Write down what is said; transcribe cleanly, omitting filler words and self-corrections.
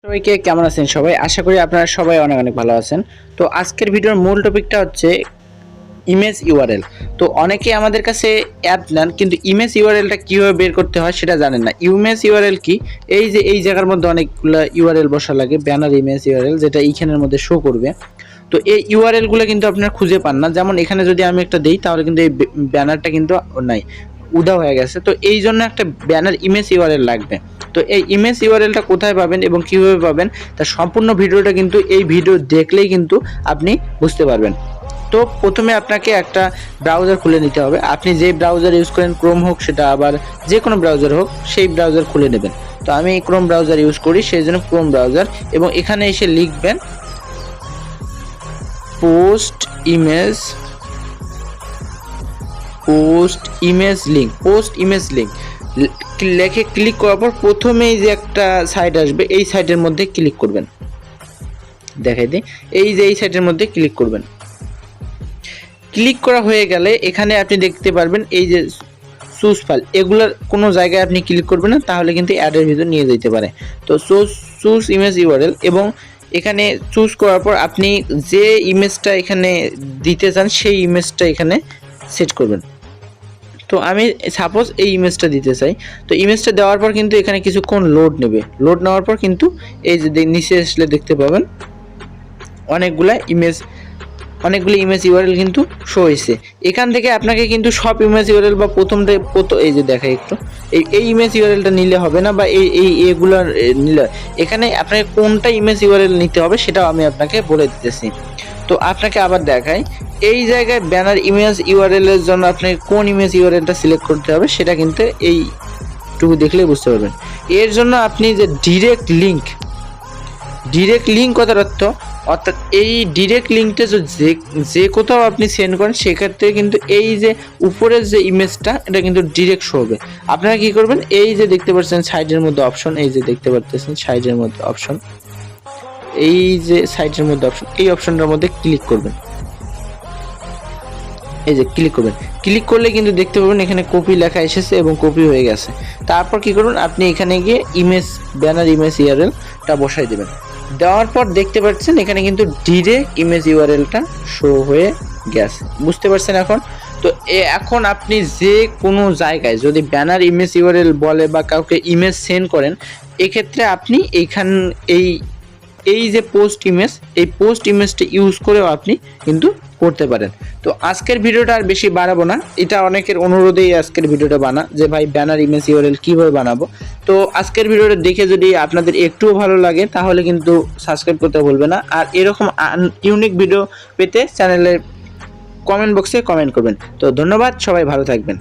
সবাইকে কেমন আছেন সবাই? আশা করি আপনারা সবাই অনেক অনেক ভালো আছেন। তো আজকের ভিডিওর মূল টপিকটা হচ্ছে ইমেজ ইউআরএল। তো অনেকে আমাদের কাছে অ্যাপ নেন কিন্তু ইমেজ ইউআরএলটা কিভাবে বের করতে হয় সেটা জানেন না। ইমেজ ইউআরএল কি? এই যে এই জায়গার মধ্যে অনেকগুলো ইউআরএল বসা লাগে, ব্যানার ইমেজ ইউআরএল, যেটা এইখানের মধ্যে শো করবে। তো এই ইউআরএল গুলো কিন্তু আপনারা খুঁজে পান না। যেমন এখানে যদি আমি একটা দেই তাহলে কিন্তু এই ব্যানারটা কিন্তু নাই, উদা হয়ে গেছে। তো এই জন্য একটা ব্যানার ইমেজ ইউআরএল লাগবে। তো এই ইমেজ ইউআরএলটা কোথায় পাবেন এবং কিভাবে পাবেন তার সম্পূর্ণ ভিডিওটা কিন্তু এই ভিডিও দেখলেই কিন্তু আপনি বুঝতে পারবেন। তো প্রথমে আপনাকে একটা ব্রাউজার খুলে নিতে হবে। আপনি যে ব্রাউজার ইউজ করেন, ক্রোম হোক সেটা আবার যে কোনো ব্রাউজার হোক, সেই ব্রাউজার খুলে নেবেন। তো আমি ক্রোম ব্রাউজার ইউজ করি, সেই জন্য ক্রোম ব্রাউজার, এবং এখানে এসে লিখবেন পোস্ট ইমেজ লিঙ্ক লেখে ক্লিক করার পর প্রথমেই যে একটা সাইট আসবে, এই সাইটের মধ্যে ক্লিক করবেন। দেখাই দিই, এই যে এই সাইটের মধ্যে ক্লিক করবেন। ক্লিক করা হয়ে গেলে এখানে আপনি দেখতে পারবেন এই যে চুজ ফাইল, এগুলার কোনো জায়গায় আপনি ক্লিক করবেন না, তাহলে কিন্তু অ্যাডের ভিতর নিয়ে যেতে পারে। তো চুজ ইমেজ ইউআরএল, এবং এখানে চুজ করার পর আপনি যে ইমেজটা এখানে দিতে চান সেই ইমেজটা এখানে সেট করবেন। তো আমি সাপোজ এই ইমেজটা দিতে চাই। তো ইমেজটা দেওয়ার পর কিন্তু এখানে কিছুক্ষণ লোড নেবে। লোড নেওয়ার পর কিন্তু এই যে নিচে আসলে দেখতে পাবেন অনেকগুলো ইমেজ ইউআরএল কিন্তু শো হয়েছে। এখান থেকে আপনাকে কিন্তু সব ইমেজ ইউআরএল বা প্রথম এই যে দেখাই একটু, এই ইমেজ ইউআরএলটা নিলে হবে না, বা এইগুলো নিলে, এখানে আপনাকে কোনটা ইমেজ ইউআরএল নিতে হবে সেটাও আমি আপনাকে বলে দিতেছি। তো আপনাকে আবার দেখাই, এই জায়গায় ব্যানার ইমেজ ইউআরএল এর জন্য আপনাকে কোন ইমেজ ইউআরএলটা সিলেক্ট করতে হবে সেটা কিন্তু এইটুকু দেখলেই বুঝতে পারবেন। এর জন্য আপনি যে ডিরেক্ট লিঙ্ক কথার অর্থাৎ এই ডিরেক্ট লিঙ্কটা যে কোথাও আপনি সেন্ড করেন সেক্ষেত্রে কিন্তু এই যে উপরের যে ইমেজটা এটা কিন্তু ডিরেক্ট শো হবে। আপনারা কি করবেন, এই যে দেখতে পাচ্ছেন সাইডের মধ্যে অপশন, এই যে দেখতে পাচ্ছেন সাইডের মধ্যে অপশন, এই যে সাইডের মধ্যে অপশন, এই অপশনটার মধ্যে ক্লিক করবেন। এই যে ক্লিক করবেন, ক্লিক করলে কিন্তু দেখতে পাবেন এখানে কপি লেখা এসেছে এবং কপি হয়ে গেছে। তারপর কি করবেন, আপনি এখানে গিয়ে ব্যানার ইমেজ ইউআরএলটা বসাই দেবেন। দেওয়ার পর দেখতে পাচ্ছেন এখানে কিন্তু ডিরেক্ট ইমেজ ইউআরএলটা শো হয়ে গেছে। বুঝতে পারছেন এখন? তো এখন আপনি যে কোনো জায়গায় যদি ব্যানার ইমেজ ইউআরএল বলে বা কাউকে ইমেজ সেন্ড করেন, এক্ষেত্রে আপনি এই যে পোস্ট ইমেজটা ইউজ করেও আপনি কিন্তু করতে পারেন। তো আজকের ভিডিওটা আর বেশি বাড়াবো না, এটা অনেকের অনুরোধেই আজকের ভিডিওটা যে ভাই ব্যানার ইমেজ ইউআরএল কিভাবে বানাবো। তো আজকের ভিডিওটা দেখে যদি আপনাদের একটুও ভালো লাগে তাহলে কিন্তু সাবস্ক্রাইব করতে ভুলবেন না। আর এরকম ইউনিক ভিডিও পেতে চ্যানেলের কমেন্ট বক্সে কমেন্ট করবেন। তো ধন্যবাদ, সবাই ভালো থাকবেন।